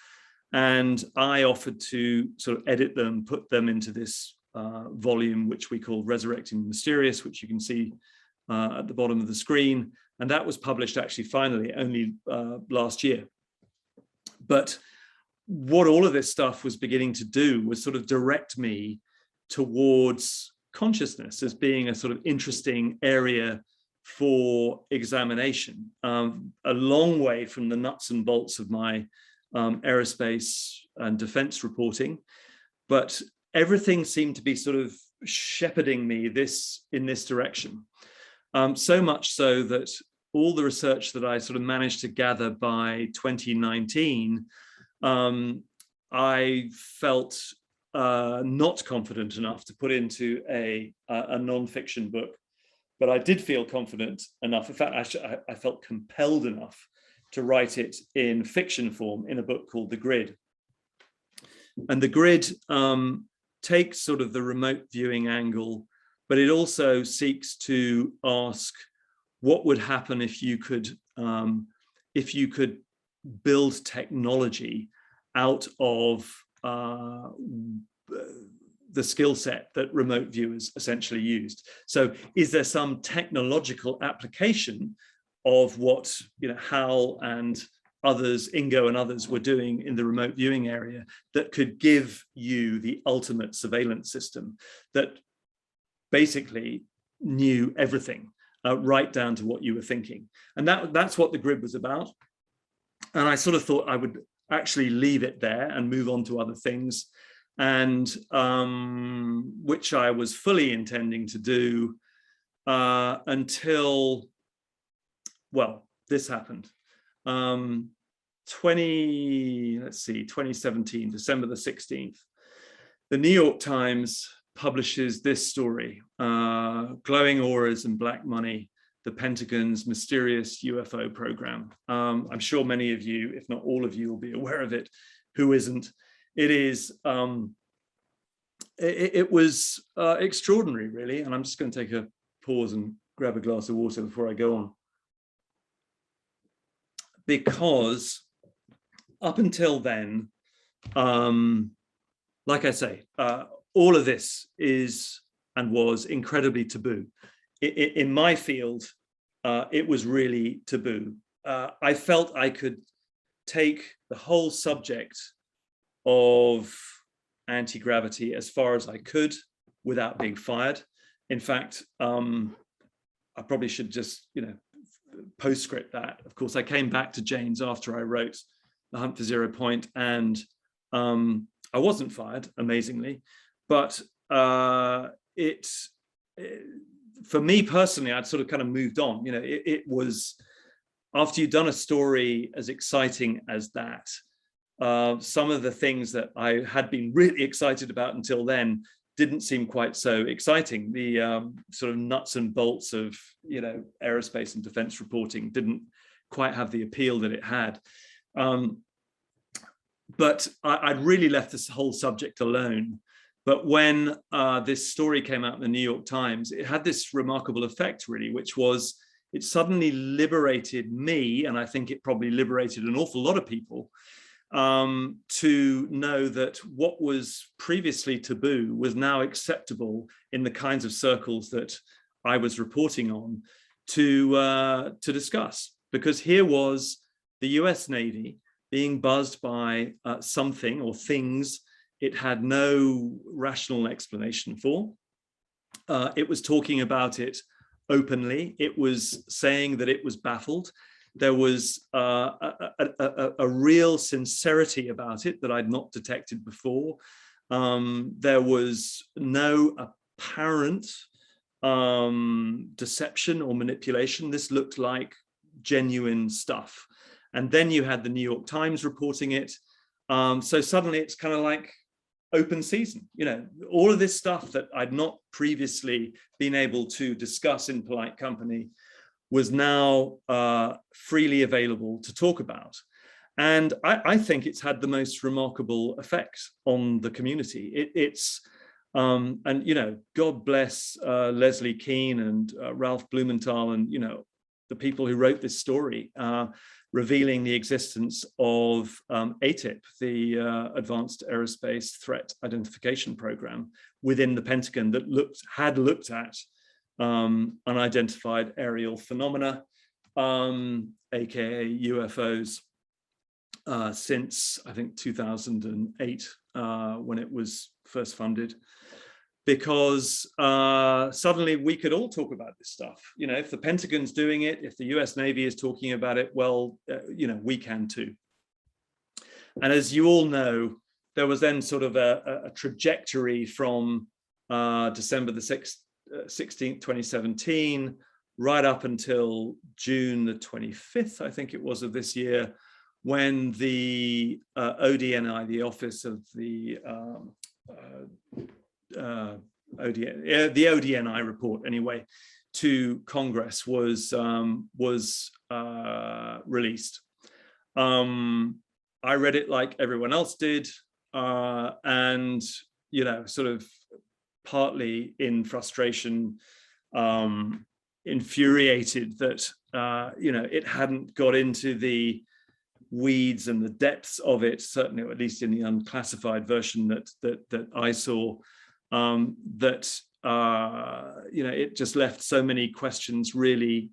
And I offered to sort of edit them, put them into this volume, which we called Resurrecting the Mysterious, which you can see at the bottom of the screen. And that was published actually finally only last year. But what all of this stuff was beginning to do was sort of direct me towards consciousness as being a sort of interesting area for examination, a long way from the nuts and bolts of my aerospace and defense reporting. But everything seemed to be sort of shepherding me in this direction. So much so that all the research that I sort of managed to gather by 2019, I felt not confident enough to put into a non-fiction book, but I did feel confident enough. In fact, I felt compelled enough to write it in fiction form in a book called The Grid. And The Grid takes sort of the remote viewing angle, but it also seeks to ask what would happen if you could build technology out of the skill set that remote viewers essentially used. So is there some technological application of what, you know, Hal and others, Ingo and others were doing in the remote viewing area that could give you the ultimate surveillance system that basically knew everything, right down to what you were thinking? And that's what The Grid was about. And I sort of thought I would actually leave it there and move on to other things, and which I was fully intending to do until, well, this happened. 2017, December the 16th, the New York Times publishes this story, Glowing Auras and Black Money, the Pentagon's mysterious UFO program. I'm sure many of you, if not all of you, will be aware of it. Who isn't? It is, it was extraordinary, really. And I'm just going to take a pause and grab a glass of water before I go on. Because up until then, like I say, all of this is and was incredibly taboo. In my field, it was really taboo. I felt I could take the whole subject of anti-gravity as far as I could without being fired. In fact, I probably should just, you know, postscript that. Of course, I came back to Jane's after I wrote The Hunt for Zero Point, and I wasn't fired, amazingly, but for me personally, I'd sort of kind of moved on. You know, it was, after you'd done a story as exciting as that, some of the things that I had been really excited about until then didn't seem quite so exciting. The sort of nuts and bolts of, you know, aerospace and defense reporting didn't quite have the appeal that it had. But I'd really left this whole subject alone. But when this story came out in the New York Times, it had this remarkable effect, really, which was it suddenly liberated me, and I think it probably liberated an awful lot of people, to know that what was previously taboo was now acceptable in the kinds of circles that I was reporting on to discuss. Because here was the US Navy being buzzed by something or things it had no rational explanation for. It was talking about it openly. It was saying that it was baffled. There was a real sincerity about it that I'd not detected before. There was no apparent deception or manipulation. This looked like genuine stuff. And then you had the New York Times reporting it. So suddenly it's kind of like open season. You know, all of this stuff that I'd not previously been able to discuss in polite company was now freely available to talk about. And I think it's had the most remarkable effect on the community. And, you know, God bless Leslie Keane and Ralph Blumenthal and, you know, the people who wrote this story, revealing the existence of ATIP, the Advanced Aerospace Threat Identification Program within the Pentagon that had looked at unidentified aerial phenomena, aka UFOs, since I think 2008, when it was first funded, because suddenly we could all talk about this stuff. You know, if the Pentagon's doing it, if the US Navy is talking about it, well, you know, we can too. And as you all know, there was then sort of a trajectory from December the 16th, 2017, right up until June the 25th, I think it was, of this year, when the ODNI, the Office of the the ODNI report anyway to Congress was released. I read it like everyone else did, and sort of partly in frustration, infuriated that it hadn't got into the weeds and the depths of it, certainly, or at least in the unclassified version that I saw, it just left so many questions really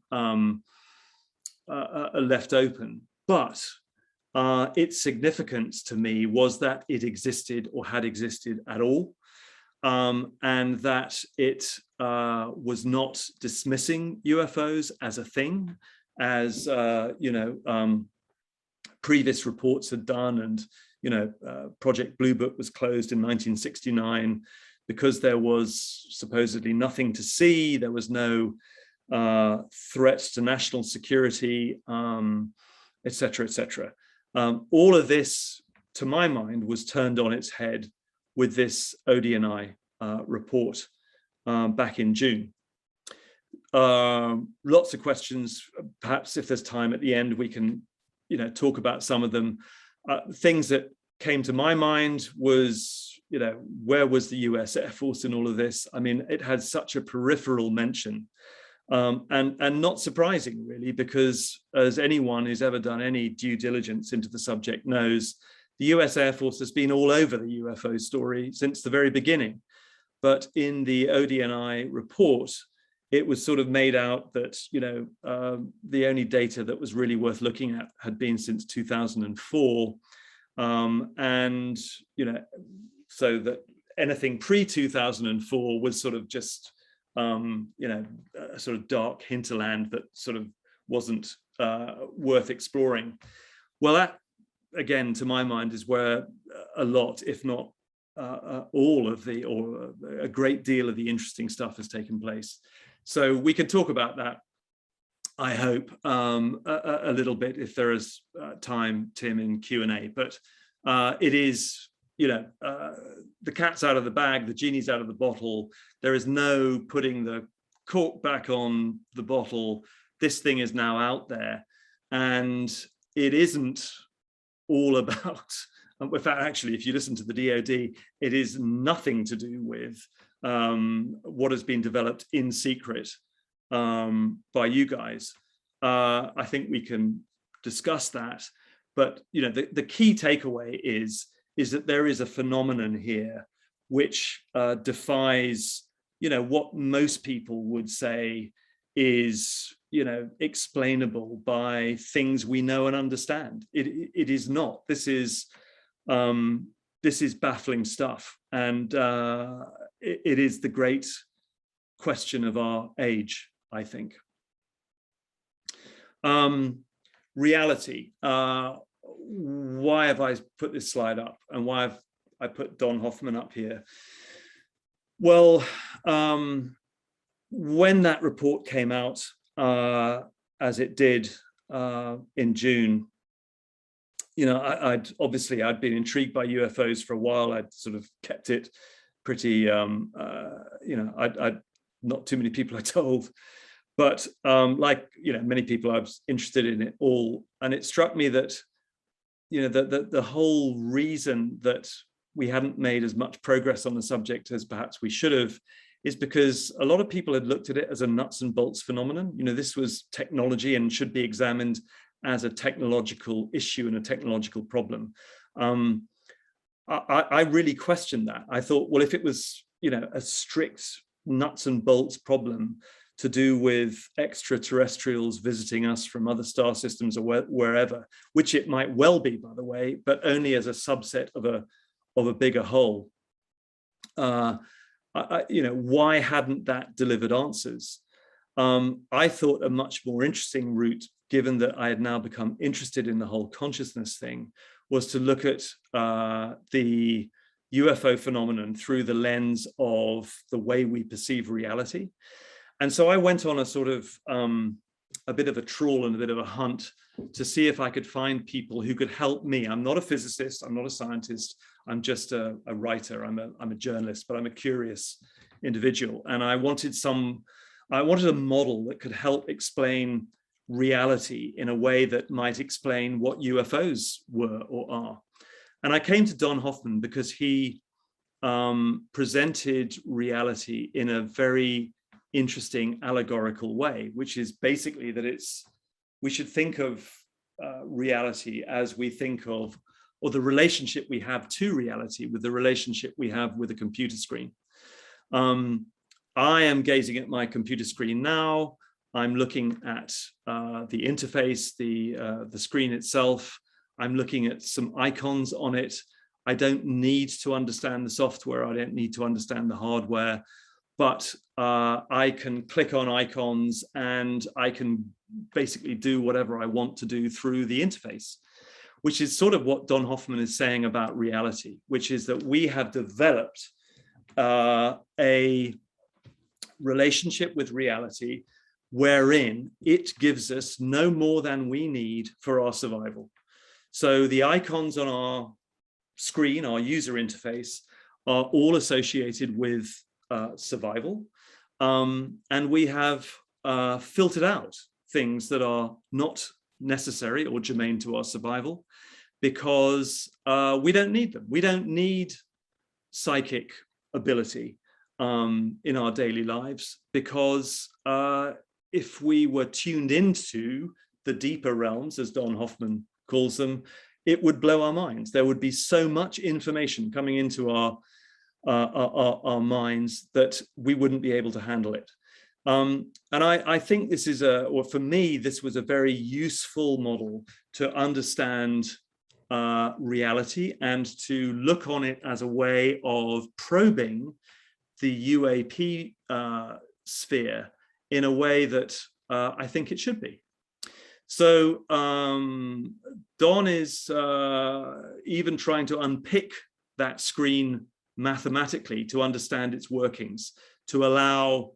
left open. But its significance to me was that it existed or had existed at all, and that it was not dismissing UFOs as a thing, as previous reports had done. And Project Blue Book was closed in 1969 because there was supposedly nothing to see. There was no threats to national security, et cetera, et cetera. All of this, to my mind, was turned on its head with this ODNI report back in June. Lots of questions. Perhaps if there's time at the end, we can talk about some of them. Things that came to my mind was, where was the US Air Force in all of this? I mean, it had such a peripheral mention, and not surprising really, because as anyone who's ever done any due diligence into the subject knows, the US Air Force has been all over the UFO story since the very beginning. But in the ODNI report, it was sort of made out that, the only data that was really worth looking at had been since 2004. And, so that anything pre-2004 was sort of just, a sort of dark hinterland that sort of wasn't worth exploring. Well, that, again, to my mind, is where a lot, if not all of the, or a great deal of the interesting stuff has taken place. So we can talk about that, I hope, a little bit if there is time, Tim, in Q&A. But it is, the cat's out of the bag, the genie's out of the bottle. There is no putting the cork back on the bottle. This thing is now out there, and it isn't all about, in fact, actually, if you listen to the DoD, it is nothing to do with what has been developed in secret by you guys. I think we can discuss that, but the key takeaway is that there is a phenomenon here which defies what most people would say is explainable by things we know and understand. It is not. This is baffling stuff, and it is the great question of our age, I think. Reality. Why have I put this slide up, and why have I put Don Hoffman up here? Well, when that report came out, as it did in June, I'd been intrigued by UFOs for a while. I'd sort of kept it pretty, I'd not too many people I told, but like many people, I was interested in it all, and it struck me that the whole reason that we hadn't made as much progress on the subject as perhaps we should have is because a lot of people had looked at it as a nuts and bolts phenomenon. This was technology and should be examined as a technological issue and a technological problem. I really questioned that. I thought, well, if it was, a strict nuts and bolts problem to do with extraterrestrials visiting us from other star systems or wherever, which it might well be, by the way, but only as a subset of a bigger whole. Why hadn't that delivered answers? I thought a much more interesting route, given that I had now become interested in the whole consciousness thing, was to look at the UFO phenomenon through the lens of the way we perceive reality. And so I went on a sort of a bit of a trawl and a bit of a hunt to see if I could find people who could help me. I'm not a physicist, I'm not a scientist, I'm just a writer, I'm a journalist, but I'm a curious individual. And I wanted a model that could help explain reality in a way that might explain what UFOs were or are. And I came to Don Hoffman because he presented reality in a very interesting allegorical way, which is basically that we should think of reality as we think of, or the relationship we have to reality with the relationship we have with a computer screen. I am gazing at my computer screen now. I'm looking at the interface, the screen itself. I'm looking at some icons on it. I don't need to understand the software. I don't need to understand the hardware, but I can click on icons and I can basically do whatever I want to do through the interface, which is sort of what Don Hoffman is saying about reality, which is that we have developed a relationship with reality wherein it gives us no more than we need for our survival. So the icons on our screen, our user interface, are all associated with survival. And we have filtered out things that are not necessary or germane to our survival because we don't need them. We don't need psychic ability in our daily lives because if we were tuned into the deeper realms, as Don Hoffman calls them, it would blow our minds. There would be so much information coming into our minds that we wouldn't be able to handle it. And I think this is or for me, this was a very useful model to understand reality and to look on it as a way of probing the UAP sphere in a way that I think it should be. So Don is even trying to unpick that screen mathematically to understand its workings, to allow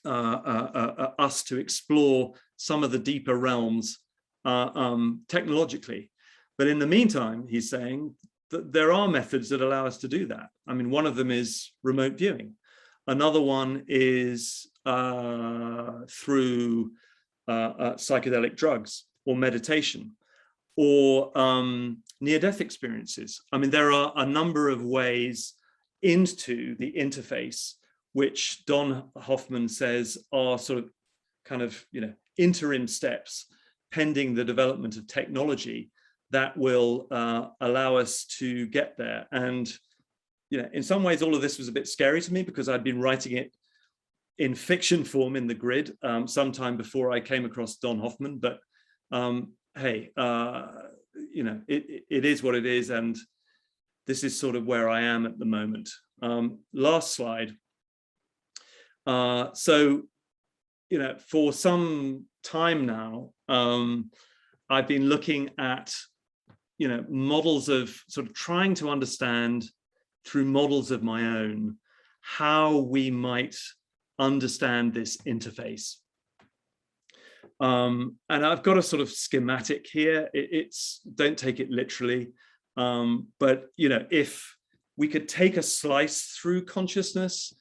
us to explore some of the deeper realms technologically. But in the meantime, he's saying that there are methods that allow us to do that. I mean, one of them is remote viewing. Another one is through psychedelic drugs or meditation or near-death experiences. I mean, there are a number of ways into the interface which Don Hoffman says are sort of kind of, interim steps pending the development of technology that will allow us to get there. And, in some ways, all of this was a bit scary to me because I'd been writing it in fiction form in the grid sometime before I came across Don Hoffman. But hey, it is what it is. And this is sort of where I am at the moment. Last slide. So, for some time now, I've been looking at, models of sort of trying to understand through models of my own, how we might understand this interface. And I've got a sort of schematic here. It's don't take it literally, but if we could take a slice through consciousness,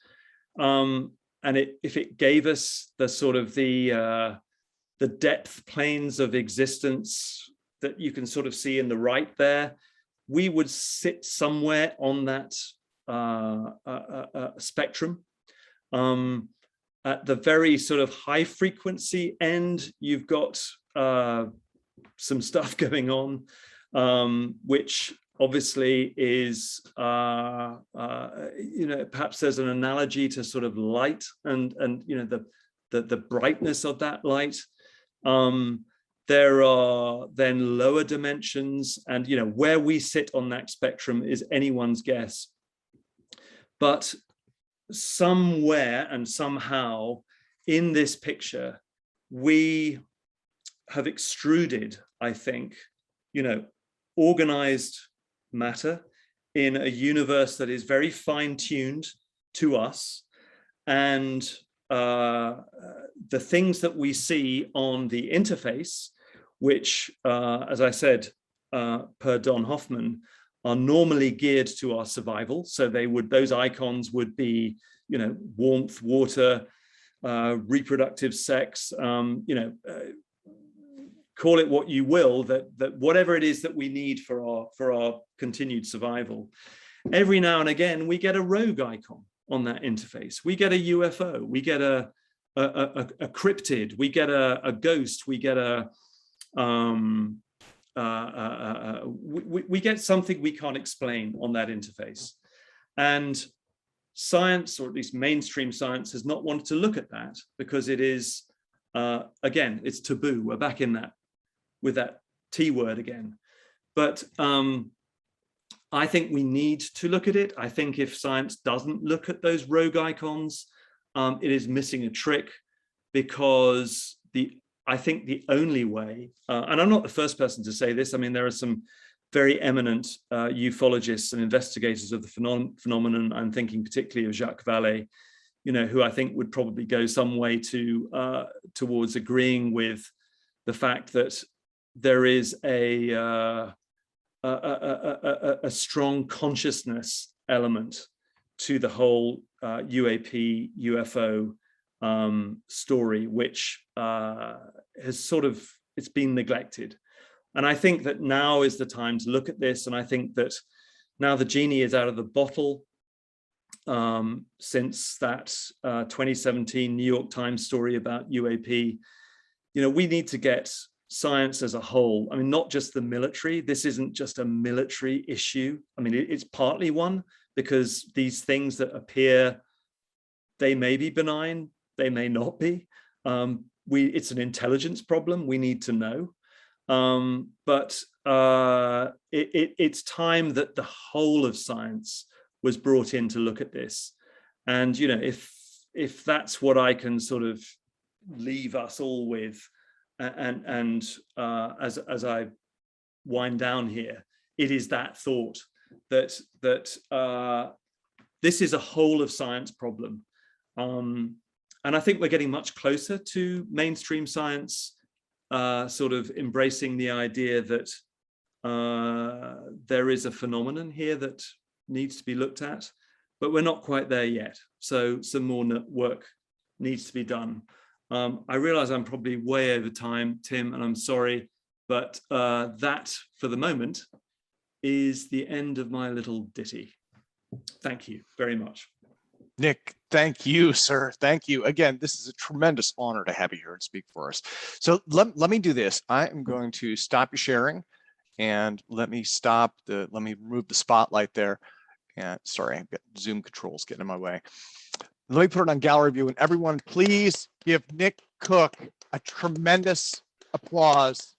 and if it gave us the sort of the depth planes of existence that you can sort of see in the right there, we would sit somewhere on that spectrum. At the very sort of high frequency end, you've got some stuff going on, which obviously is, perhaps there's an analogy to sort of light and the brightness of that light. There are then lower dimensions, and where we sit on that spectrum is anyone's guess. But somewhere and somehow in this picture, we have extruded, I think, organized matter in a universe that is very fine-tuned to us. And the things that we see on the interface, which, as I said, per Don Hoffman, are normally geared to our survival. So those icons would be, warmth, water, reproductive sex, call it what you will, that whatever it is that we need for our continued survival. Every now and again, we get a rogue icon on that interface. We get a UFO, we get a cryptid, we get a ghost, we get we get something we can't explain on that interface. And science, or at least mainstream science, has not wanted to look at that because it is, again, it's taboo. We're back in that, with that T word again. But I think we need to look at it. I think if science doesn't look at those rogue icons, it is missing a trick, because I think the only way, and I'm not the first person to say this, I mean, there are some very eminent ufologists and investigators of the phenomenon. I'm thinking particularly of Jacques Vallée, who I think would probably go some way towards agreeing with the fact that there is a strong consciousness element to the whole UAP, UFO story, which has it's been neglected. And I think that now is the time to look at this. And I think that now the genie is out of the bottle, since that 2017 New York Times story about UAP. We need to get science as a whole. I mean, not just the military. This isn't just a military issue. I mean, it's partly one, because these things that appear, they may be benign, they may not be. It's an intelligence problem. We need to know. But it's time that the whole of science was brought in to look at this. And if that's what I can sort of leave us all with, and as I wind down here, it is that thought that this is a whole of science problem. And I think we're getting much closer to mainstream science sort of embracing the idea that there is a phenomenon here that needs to be looked at, but we're not quite there yet. So some more work needs to be done. I realize I'm probably way over time, Tim, and I'm sorry, but that for the moment is the end of my little ditty. Thank you very much. Nick, thank you, sir. Thank you. Again, this is a tremendous honor to have you here and speak for us. So let me do this. I am going to stop you sharing, and let me remove the spotlight there. And sorry, I've got Zoom controls getting in my way. Let me put it on gallery view, and everyone, please give Nick Cook a tremendous applause.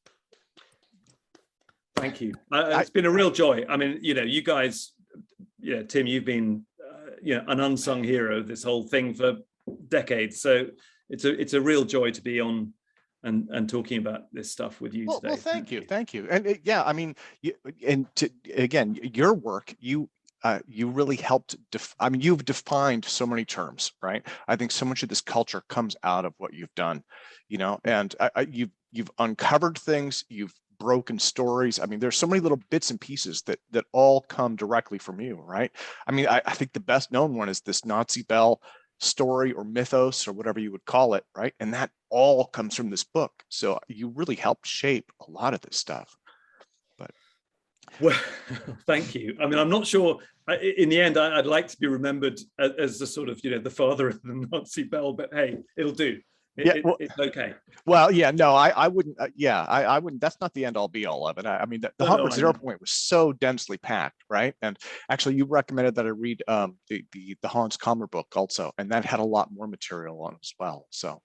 Thank you. It's been a real joy. I mean, you guys, Tim, you've been an unsung hero of this whole thing for decades. So it's a real joy to be on and talking about this stuff with you today. Well, thank you. And yeah, I mean, again, your work, you really helped. You've defined so many terms, right? I think so much of this culture comes out of what you've done, and you've uncovered things, you've broken stories. I mean, there's so many little bits and pieces that all come directly from you, right? I mean, I think the best known one is this Nazi Bell story, or mythos, or whatever you would call it, right? And that all comes from this book. So you really helped shape a lot of this stuff. But well, thank you. I mean, I'm not sure. In the end, I'd like to be remembered as the sort of the father of the Nazi Bell, but hey, it'll do. It's okay. Well, yeah, no, I wouldn't. I wouldn't. That's not the end all be all of it. I mean, the Hunt for Zero Point was so densely packed, right? And actually, you recommended that I read the Hans Kammer book also, and that had a lot more material on it as well. So